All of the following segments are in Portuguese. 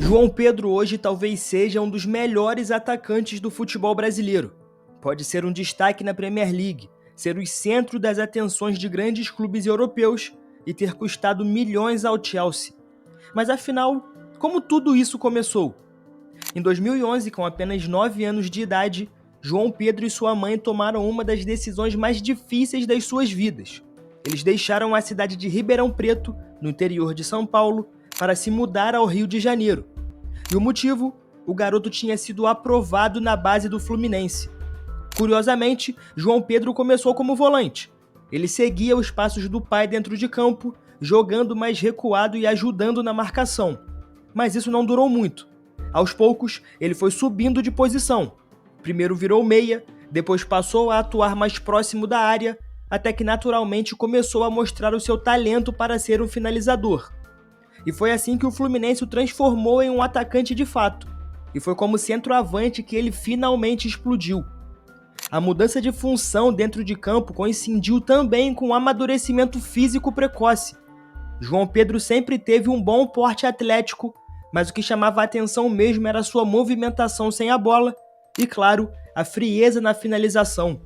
João Pedro hoje talvez seja um dos melhores atacantes do futebol brasileiro. Pode ser um destaque na Premier League, ser o centro das atenções de grandes clubes europeus e ter custado milhões ao Chelsea. Mas afinal, como tudo isso começou? Em 2011, com apenas 9 anos de idade, João Pedro e sua mãe tomaram uma das decisões mais difíceis das suas vidas. Eles deixaram a cidade de Ribeirão Preto, no interior de São Paulo, para se mudar ao Rio de Janeiro. E o motivo? O garoto tinha sido aprovado na base do Fluminense. Curiosamente, João Pedro começou como volante. Ele seguia os passos do pai dentro de campo, jogando mais recuado e ajudando na marcação. Mas isso não durou muito. Aos poucos, ele foi subindo de posição. Primeiro virou meia, depois passou a atuar mais próximo da área, até que naturalmente começou a mostrar o seu talento para ser um finalizador. E foi assim que o Fluminense o transformou em um atacante de fato. E foi como centroavante que ele finalmente explodiu. A mudança de função dentro de campo coincidiu também com um amadurecimento físico precoce. João Pedro sempre teve um bom porte atlético, mas o que chamava a atenção mesmo era sua movimentação sem a bola e, claro, a frieza na finalização.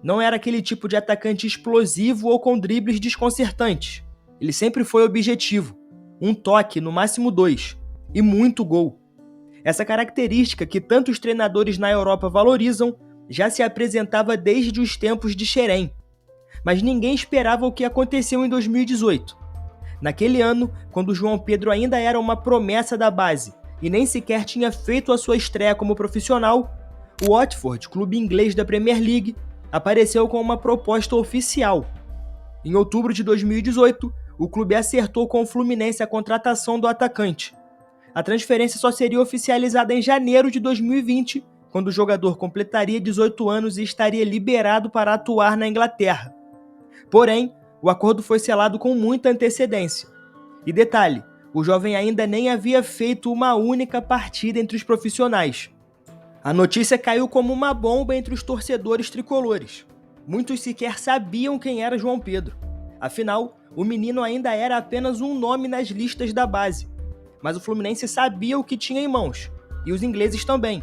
Não era aquele tipo de atacante explosivo ou com dribles desconcertantes. Ele sempre foi objetivo. Um toque, no máximo 2, e muito gol. Essa característica que tantos treinadores na Europa valorizam já se apresentava desde os tempos de Xerém. Mas ninguém esperava o que aconteceu em 2018. Naquele ano, quando João Pedro ainda era uma promessa da base e nem sequer tinha feito a sua estreia como profissional, o Watford, clube inglês da Premier League, apareceu com uma proposta oficial. Em outubro de 2018, o clube acertou com o Fluminense a contratação do atacante. A transferência só seria oficializada em janeiro de 2020, quando o jogador completaria 18 anos e estaria liberado para atuar na Inglaterra. Porém, o acordo foi selado com muita antecedência. E detalhe, o jovem ainda nem havia feito uma única partida entre os profissionais. A notícia caiu como uma bomba entre os torcedores tricolores. Muitos sequer sabiam quem era João Pedro. Afinal, o menino ainda era apenas um nome nas listas da base. Mas o Fluminense sabia o que tinha em mãos, e os ingleses também.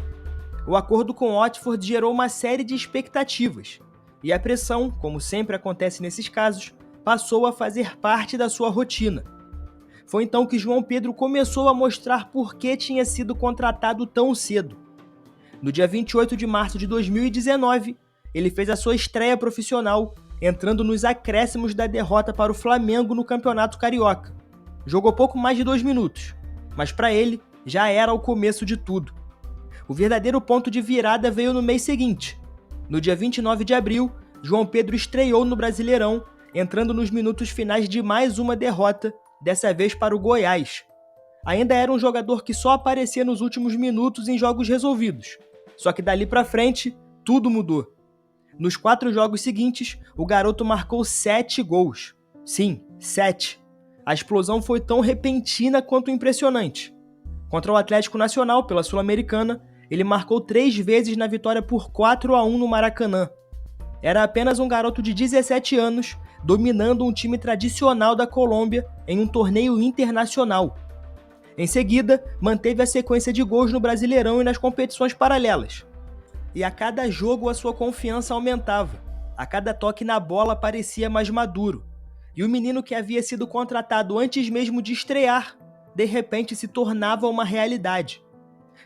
O acordo com o Watford gerou uma série de expectativas, e a pressão, como sempre acontece nesses casos, passou a fazer parte da sua rotina. Foi então que João Pedro começou a mostrar por que tinha sido contratado tão cedo. No dia 28 de março de 2019, ele fez a sua estreia profissional, entrando nos acréscimos da derrota para o Flamengo no Campeonato Carioca. Jogou pouco mais de 2 minutos, mas para ele já era o começo de tudo. O verdadeiro ponto de virada veio no mês seguinte. No dia 29 de abril, João Pedro estreou no Brasileirão, entrando nos minutos finais de mais uma derrota, dessa vez para o Goiás. Ainda era um jogador que só aparecia nos últimos minutos em jogos resolvidos. Só que dali para frente, tudo mudou. Nos 4 jogos seguintes, o garoto marcou 7 gols. Sim, 7. A explosão foi tão repentina quanto impressionante. Contra o Atlético Nacional, pela Sul-Americana, ele marcou 3 vezes na vitória por 4-1 no Maracanã. Era apenas um garoto de 17 anos, dominando um time tradicional da Colômbia em um torneio internacional. Em seguida, manteve a sequência de gols no Brasileirão e nas competições paralelas. E a cada jogo a sua confiança aumentava. A cada toque na bola parecia mais maduro. E o menino que havia sido contratado antes mesmo de estrear, de repente se tornava uma realidade.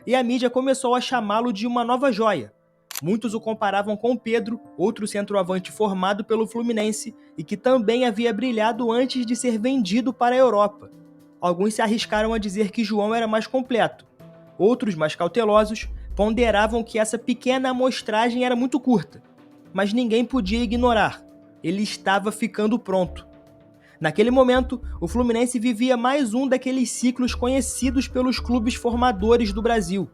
E a mídia começou a chamá-lo de uma nova joia. Muitos o comparavam com Pedro, outro centroavante formado pelo Fluminense e que também havia brilhado antes de ser vendido para a Europa. Alguns se arriscaram a dizer que João era mais completo. Outros, mais cautelosos, ponderavam que essa pequena amostragem era muito curta. Mas ninguém podia ignorar. Ele estava ficando pronto. Naquele momento, o Fluminense vivia mais um daqueles ciclos conhecidos pelos clubes formadores do Brasil.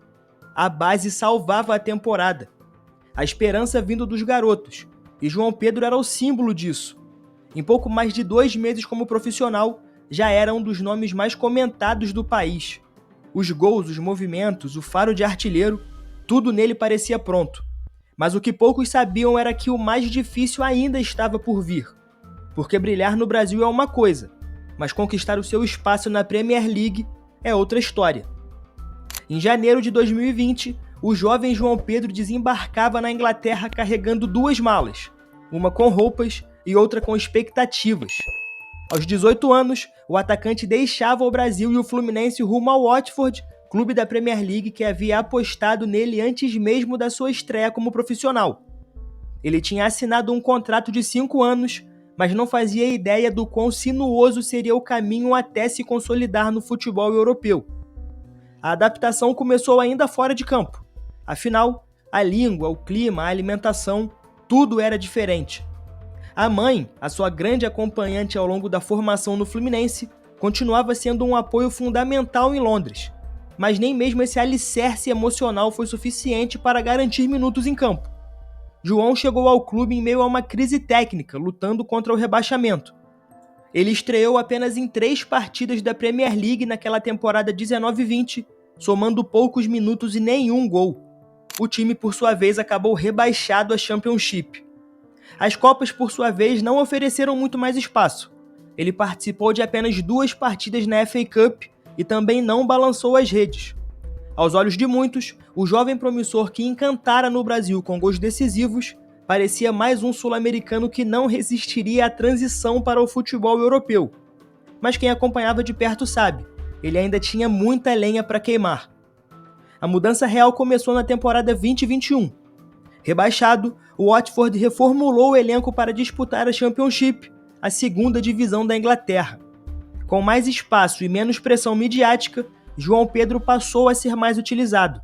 A base salvava a temporada. A esperança vindo dos garotos. E João Pedro era o símbolo disso. Em pouco mais de 2 meses como profissional, já era um dos nomes mais comentados do país. Os gols, os movimentos, o faro de artilheiro, tudo nele parecia pronto. Mas o que poucos sabiam era que o mais difícil ainda estava por vir. Porque brilhar no Brasil é uma coisa, mas conquistar o seu espaço na Premier League é outra história. Em janeiro de 2020, o jovem João Pedro desembarcava na Inglaterra carregando 2 malas, uma com roupas e outra com expectativas. Aos 18 anos, o atacante deixava o Brasil e o Fluminense rumo ao Watford, clube da Premier League que havia apostado nele antes mesmo da sua estreia como profissional. Ele tinha assinado um contrato de 5 anos, mas não fazia ideia do quão sinuoso seria o caminho até se consolidar no futebol europeu. A adaptação começou ainda fora de campo. Afinal, a língua, o clima, a alimentação, tudo era diferente. A mãe, a sua grande acompanhante ao longo da formação no Fluminense, continuava sendo um apoio fundamental em Londres, mas nem mesmo esse alicerce emocional foi suficiente para garantir minutos em campo. João chegou ao clube em meio a uma crise técnica, lutando contra o rebaixamento. Ele estreou apenas em 3 partidas da Premier League naquela temporada 19-20, somando poucos minutos e nenhum gol. O time, por sua vez, acabou rebaixado à Championship. As Copas, por sua vez, não ofereceram muito mais espaço. Ele participou de apenas 2 partidas na FA Cup e também não balançou as redes. Aos olhos de muitos, o jovem promissor que encantara no Brasil com gols decisivos parecia mais um sul-americano que não resistiria à transição para o futebol europeu. Mas quem acompanhava de perto sabe, ele ainda tinha muita lenha para queimar. A mudança real começou na temporada 2021. Rebaixado, o Watford reformulou o elenco para disputar a Championship, a 2ª divisão da Inglaterra. Com mais espaço e menos pressão midiática, João Pedro passou a ser mais utilizado.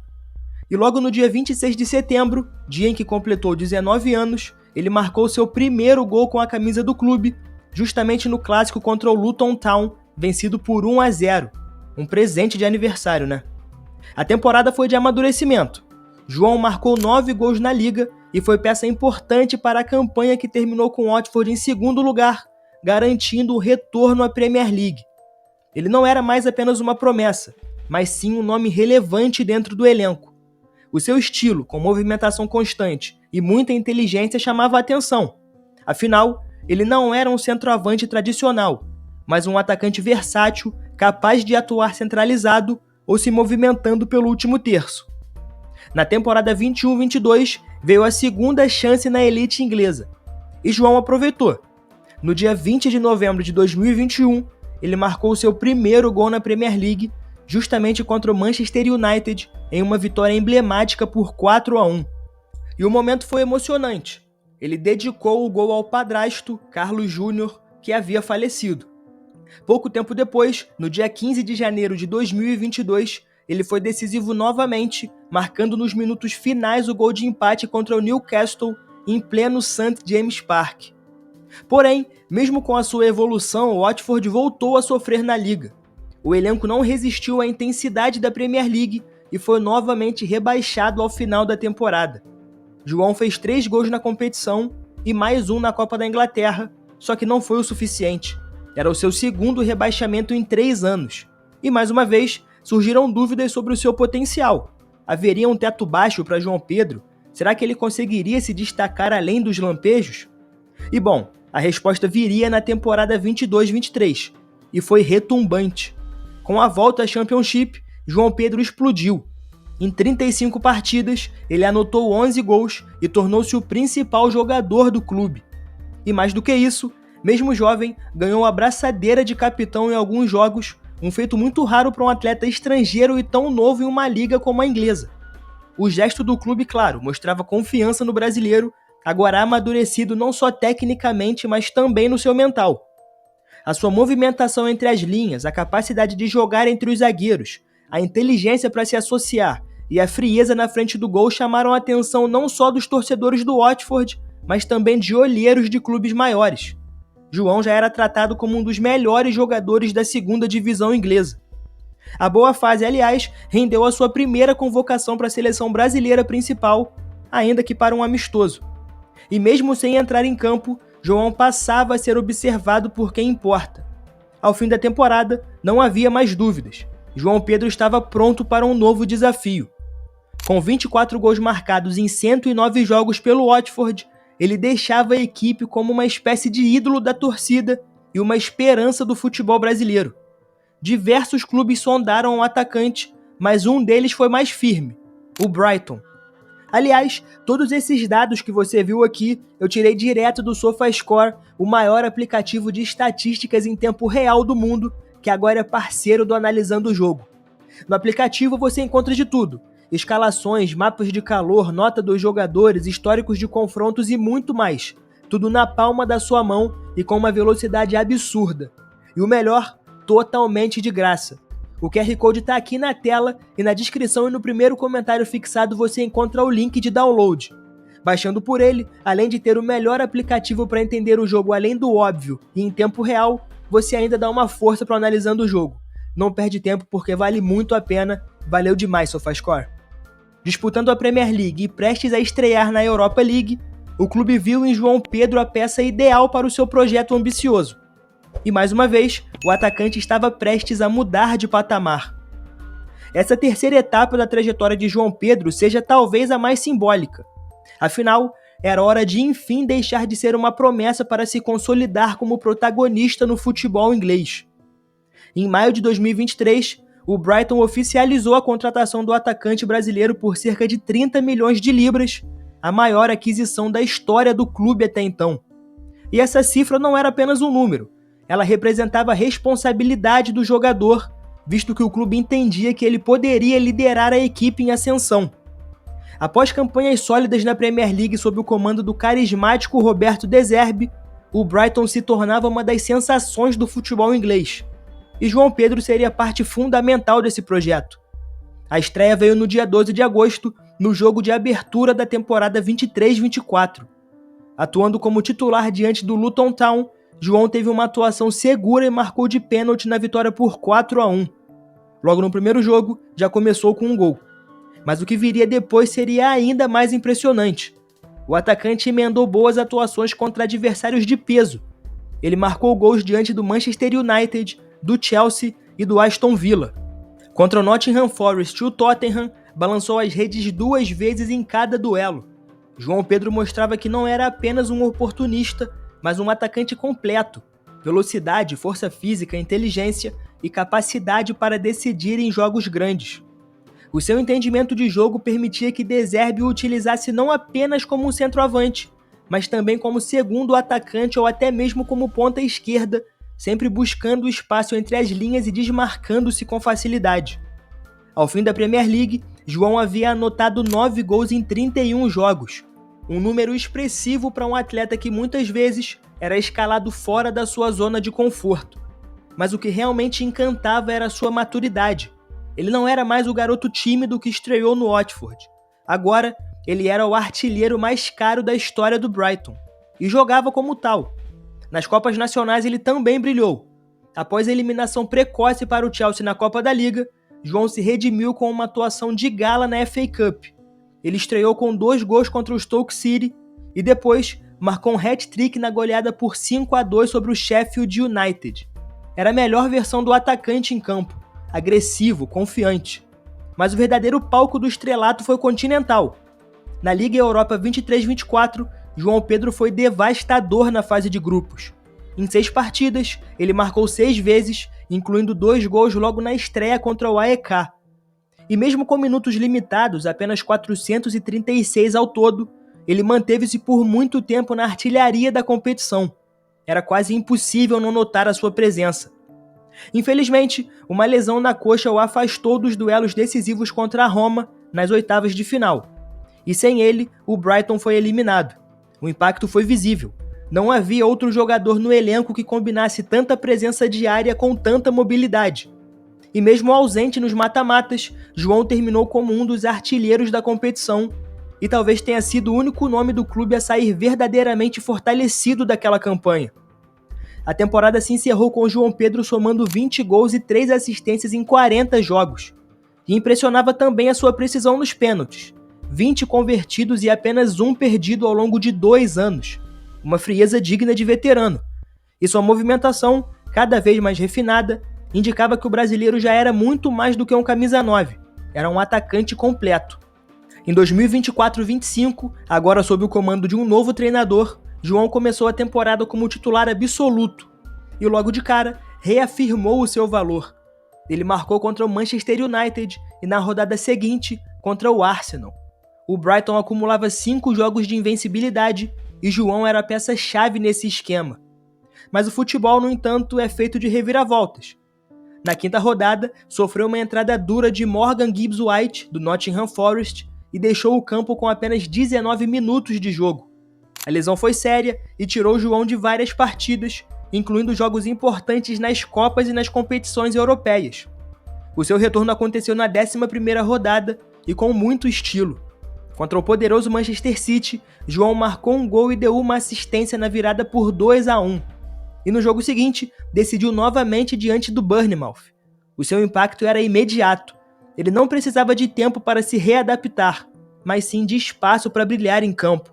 E logo no dia 26 de setembro, dia em que completou 19 anos, ele marcou seu primeiro gol com a camisa do clube, justamente no clássico contra o Luton Town, vencido por 1-0. Um presente de aniversário, né? A temporada foi de amadurecimento. João marcou 9 gols na Liga e foi peça importante para a campanha que terminou com o Watford em 2º lugar, garantindo o retorno à Premier League. Ele não era mais apenas uma promessa, mas sim um nome relevante dentro do elenco. O seu estilo, com movimentação constante e muita inteligência, chamava a atenção. Afinal, ele não era um centroavante tradicional, mas um atacante versátil, capaz de atuar centralizado ou se movimentando pelo último terço. Na temporada 21-22, veio a 2ª chance na elite inglesa, e João aproveitou. No dia 20 de novembro de 2021, ele marcou seu primeiro gol na Premier League, justamente contra o Manchester United, em uma vitória emblemática por 4-1. E o momento foi emocionante. Ele dedicou o gol ao padrasto, Carlos Júnior, que havia falecido. Pouco tempo depois, no dia 15 de janeiro de 2022, ele foi decisivo novamente, marcando nos minutos finais o gol de empate contra o Newcastle, em pleno St. James Park. Porém, mesmo com a sua evolução, o Watford voltou a sofrer na liga. O elenco não resistiu à intensidade da Premier League e foi novamente rebaixado ao final da temporada. João fez 3 gols na competição e mais um na Copa da Inglaterra, só que não foi o suficiente. Era o seu 2º rebaixamento em 3 anos. E mais uma vez, surgiram dúvidas sobre o seu potencial. Haveria um teto baixo para João Pedro? Será que ele conseguiria se destacar além dos lampejos? E bom, a resposta viria na temporada 22-23, e foi retumbante. Com a volta à Championship, João Pedro explodiu. Em 35 partidas, ele anotou 11 gols e tornou-se o principal jogador do clube. E mais do que isso, mesmo jovem, ganhou a braçadeira de capitão em alguns jogos, um feito muito raro para um atleta estrangeiro e tão novo em uma liga como a inglesa. O gesto do clube, claro, mostrava confiança no brasileiro, agora amadurecido não só tecnicamente, mas também no seu mental. A sua movimentação entre as linhas, a capacidade de jogar entre os zagueiros, a inteligência para se associar e a frieza na frente do gol chamaram a atenção não só dos torcedores do Watford, mas também de olheiros de clubes maiores. João já era tratado como um dos melhores jogadores da 2ª divisão inglesa. A boa fase, aliás, rendeu a sua primeira convocação para a seleção brasileira principal, ainda que para um amistoso. E mesmo sem entrar em campo, João passava a ser observado por quem importa. Ao fim da temporada, não havia mais dúvidas. João Pedro estava pronto para um novo desafio. Com 24 gols marcados em 109 jogos pelo Watford, ele deixava a equipe como uma espécie de ídolo da torcida e uma esperança do futebol brasileiro. Diversos clubes sondaram o atacante, mas um deles foi mais firme, o Brighton. Aliás, todos esses dados que você viu aqui, eu tirei direto do SofaScore, o maior aplicativo de estatísticas em tempo real do mundo, que agora é parceiro do Analisando o Jogo. No aplicativo você encontra de tudo: escalações, mapas de calor, nota dos jogadores, históricos de confrontos e muito mais. Tudo na palma da sua mão e com uma velocidade absurda. E o melhor, totalmente de graça. O QR Code está aqui na tela e na descrição e no primeiro comentário fixado você encontra o link de download. Baixando por ele, além de ter o melhor aplicativo para entender o jogo além do óbvio e em tempo real, você ainda dá uma força para Analisando o Jogo. Não perde tempo porque vale muito a pena, valeu demais SofaScore. Disputando a Premier League e prestes a estrear na Europa League, o clube viu em João Pedro a peça ideal para o seu projeto ambicioso. E mais uma vez, o atacante estava prestes a mudar de patamar. Essa terceira etapa da trajetória de João Pedro seja talvez a mais simbólica. Afinal, era hora de enfim deixar de ser uma promessa para se consolidar como protagonista no futebol inglês. Em maio de 2023, o Brighton oficializou a contratação do atacante brasileiro por cerca de 30 milhões de libras, a maior aquisição da história do clube até então. E essa cifra não era apenas um número. Ela representava a responsabilidade do jogador, visto que o clube entendia que ele poderia liderar a equipe em ascensão. Após campanhas sólidas na Premier League sob o comando do carismático Roberto De Zerbi, o Brighton se tornava uma das sensações do futebol inglês. E João Pedro seria parte fundamental desse projeto. A estreia veio no dia 12 de agosto, no jogo de abertura da temporada 23-24. Atuando como titular diante do Luton Town, João teve uma atuação segura e marcou de pênalti na vitória por 4-1. Logo no primeiro jogo, já começou com um gol. Mas o que viria depois seria ainda mais impressionante. O atacante emendou boas atuações contra adversários de peso. Ele marcou gols diante do Manchester United, do Chelsea e do Aston Villa. Contra o Nottingham Forest e o Tottenham, balançou as redes 2 vezes em cada duelo. João Pedro mostrava que não era apenas um oportunista, mas um atacante completo. Velocidade, força física, inteligência e capacidade para decidir em jogos grandes. O seu entendimento de jogo permitia que De Zerbi o utilizasse não apenas como um centroavante, mas também como segundo atacante ou até mesmo como ponta esquerda, sempre buscando o espaço entre as linhas e desmarcando-se com facilidade. Ao fim da Premier League, João havia anotado 9 gols em 31 jogos, um número expressivo para um atleta que muitas vezes era escalado fora da sua zona de conforto. Mas o que realmente encantava era a sua maturidade. Ele não era mais o garoto tímido que estreou no Watford. Agora, ele era o artilheiro mais caro da história do Brighton, e jogava como tal. Nas Copas Nacionais ele também brilhou. Após a eliminação precoce para o Chelsea na Copa da Liga, João se redimiu com uma atuação de gala na FA Cup. Ele estreou com 2 gols contra o Stoke City e depois marcou um hat-trick na goleada por 5-2 sobre o Sheffield United. Era a melhor versão do atacante em campo, agressivo, confiante. Mas o verdadeiro palco do estrelato foi continental. Na Liga Europa 23-24, João Pedro foi devastador na fase de grupos. Em 6 partidas, ele marcou 6 vezes, incluindo 2 gols logo na estreia contra o AEK. E mesmo com minutos limitados, apenas 436 ao todo, ele manteve-se por muito tempo na artilharia da competição. Era quase impossível não notar a sua presença. Infelizmente, uma lesão na coxa o afastou dos duelos decisivos contra a Roma nas oitavas de final. E sem ele, o Brighton foi eliminado. O impacto foi visível. Não havia outro jogador no elenco que combinasse tanta presença diária com tanta mobilidade. E mesmo ausente nos mata-matas, João terminou como um dos artilheiros da competição e talvez tenha sido o único nome do clube a sair verdadeiramente fortalecido daquela campanha. A temporada se encerrou com João Pedro somando 20 gols e 3 assistências em 40 jogos. E impressionava também a sua precisão nos pênaltis. 20 convertidos e apenas 1 perdido ao longo de 2 anos. Uma frieza digna de veterano. E sua movimentação, cada vez mais refinada, indicava que o brasileiro já era muito mais do que um camisa 9. Era um atacante completo. Em 2024-25, agora sob o comando de um novo treinador, João começou a temporada como titular absoluto. E logo de cara, reafirmou o seu valor. Ele marcou contra o Manchester United e na rodada seguinte contra o Arsenal. O Brighton acumulava 5 jogos de invencibilidade e João era a peça-chave nesse esquema. Mas o futebol, no entanto, é feito de reviravoltas. Na quinta rodada, sofreu uma entrada dura de Morgan Gibbs-White, do Nottingham Forest, e deixou o campo com apenas 19 minutos de jogo. A lesão foi séria e tirou João de várias partidas, incluindo jogos importantes nas Copas e nas competições europeias. O seu retorno aconteceu na 11ª rodada e com muito estilo. Contra o poderoso Manchester City, João marcou um gol e deu uma assistência na virada por 2-1. E no jogo seguinte, decidiu novamente diante do Bournemouth. O seu impacto era imediato. Ele não precisava de tempo para se readaptar, mas sim de espaço para brilhar em campo.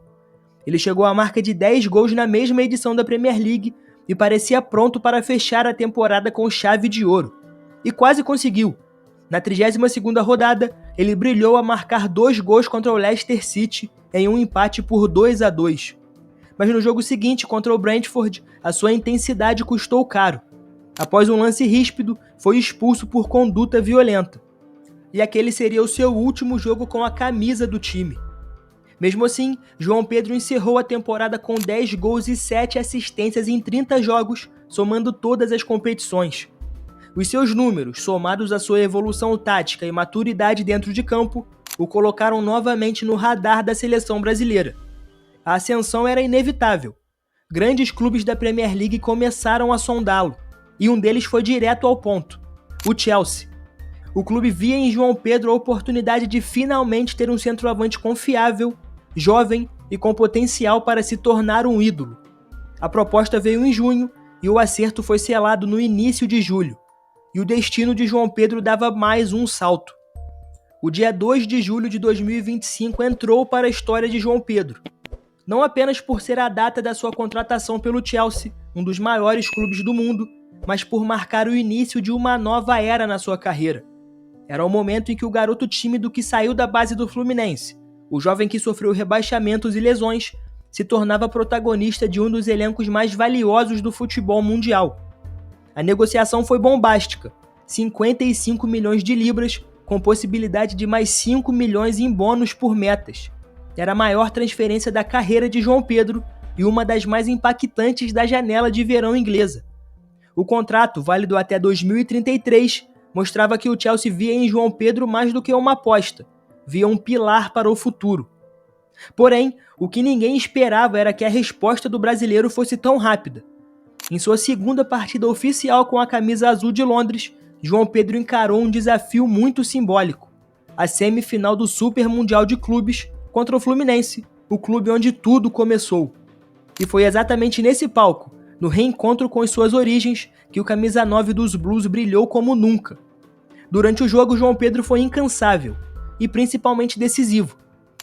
Ele chegou à marca de 10 gols na mesma edição da Premier League e parecia pronto para fechar a temporada com chave de ouro. E quase conseguiu. Na 32ª rodada, ele brilhou a marcar 2 gols contra o Leicester City em um empate por 2-2. Mas no jogo seguinte contra o Brentford, a sua intensidade custou caro. Após um lance ríspido, foi expulso por conduta violenta. E aquele seria o seu último jogo com a camisa do time. Mesmo assim, João Pedro encerrou a temporada com 10 gols e 7 assistências em 30 jogos, somando todas as competições. Os seus números, somados à sua evolução tática e maturidade dentro de campo, o colocaram novamente no radar da seleção brasileira. A ascensão era inevitável. Grandes clubes da Premier League começaram a sondá-lo, e um deles foi direto ao ponto: o Chelsea. O clube via em João Pedro a oportunidade de finalmente ter um centroavante confiável, jovem e com potencial para se tornar um ídolo. A proposta veio em junho e o acerto foi selado no início de julho. E o destino de João Pedro dava mais um salto. O dia 2 de julho de 2025 entrou para a história de João Pedro. Não apenas por ser a data da sua contratação pelo Chelsea, um dos maiores clubes do mundo, mas por marcar o início de uma nova era na sua carreira. Era o momento em que o garoto tímido que saiu da base do Fluminense, o jovem que sofreu rebaixamentos e lesões, se tornava protagonista de um dos elencos mais valiosos do futebol mundial. A negociação foi bombástica, 55 milhões de libras, com possibilidade de mais 5 milhões em bônus por metas. Era a maior transferência da carreira de João Pedro e uma das mais impactantes da janela de verão inglesa. O contrato, válido até 2033, mostrava que o Chelsea via em João Pedro mais do que uma aposta, via um pilar para o futuro. Porém, o que ninguém esperava era que a resposta do brasileiro fosse tão rápida. Em sua segunda partida oficial com a camisa azul de Londres, João Pedro encarou um desafio muito simbólico: a semifinal do Super Mundial de Clubes contra o Fluminense, o clube onde tudo começou. E foi exatamente nesse palco, no reencontro com as suas origens, que o camisa 9 dos Blues brilhou como nunca. Durante o jogo, João Pedro foi incansável e principalmente decisivo.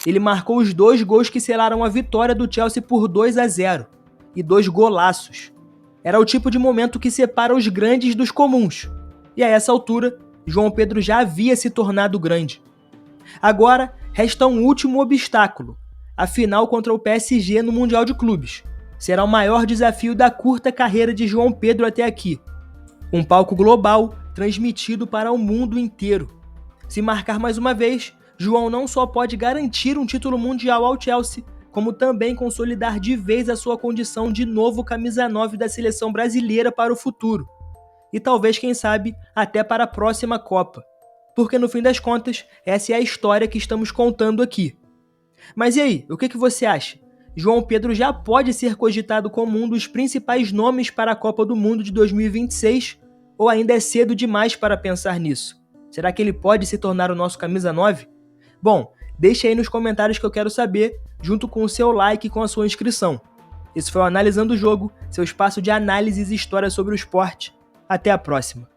Ele marcou os 2 gols que selaram a vitória do Chelsea por 2-0 e 2 golaços. Era o tipo de momento que separa os grandes dos comuns. E a essa altura, João Pedro já havia se tornado grande. Agora, resta um último obstáculo: a final contra o PSG no Mundial de Clubes. Será o maior desafio da curta carreira de João Pedro até aqui. Um palco global, transmitido para o mundo inteiro. Se marcar mais uma vez, João não só pode garantir um título mundial ao Chelsea, como também consolidar de vez a sua condição de novo camisa 9 da seleção brasileira para o futuro. E talvez, quem sabe, até para a próxima Copa. Porque no fim das contas, essa é a história que estamos contando aqui. Mas e aí, o que você acha? João Pedro já pode ser cogitado como um dos principais nomes para a Copa do Mundo de 2026? Ou ainda é cedo demais para pensar nisso? Será que ele pode se tornar o nosso camisa 9? Bom, deixe aí nos comentários que eu quero saber, junto com o seu like e com a sua inscrição. Esse foi o Analisando o Jogo, seu espaço de análises e histórias sobre o esporte. Até a próxima!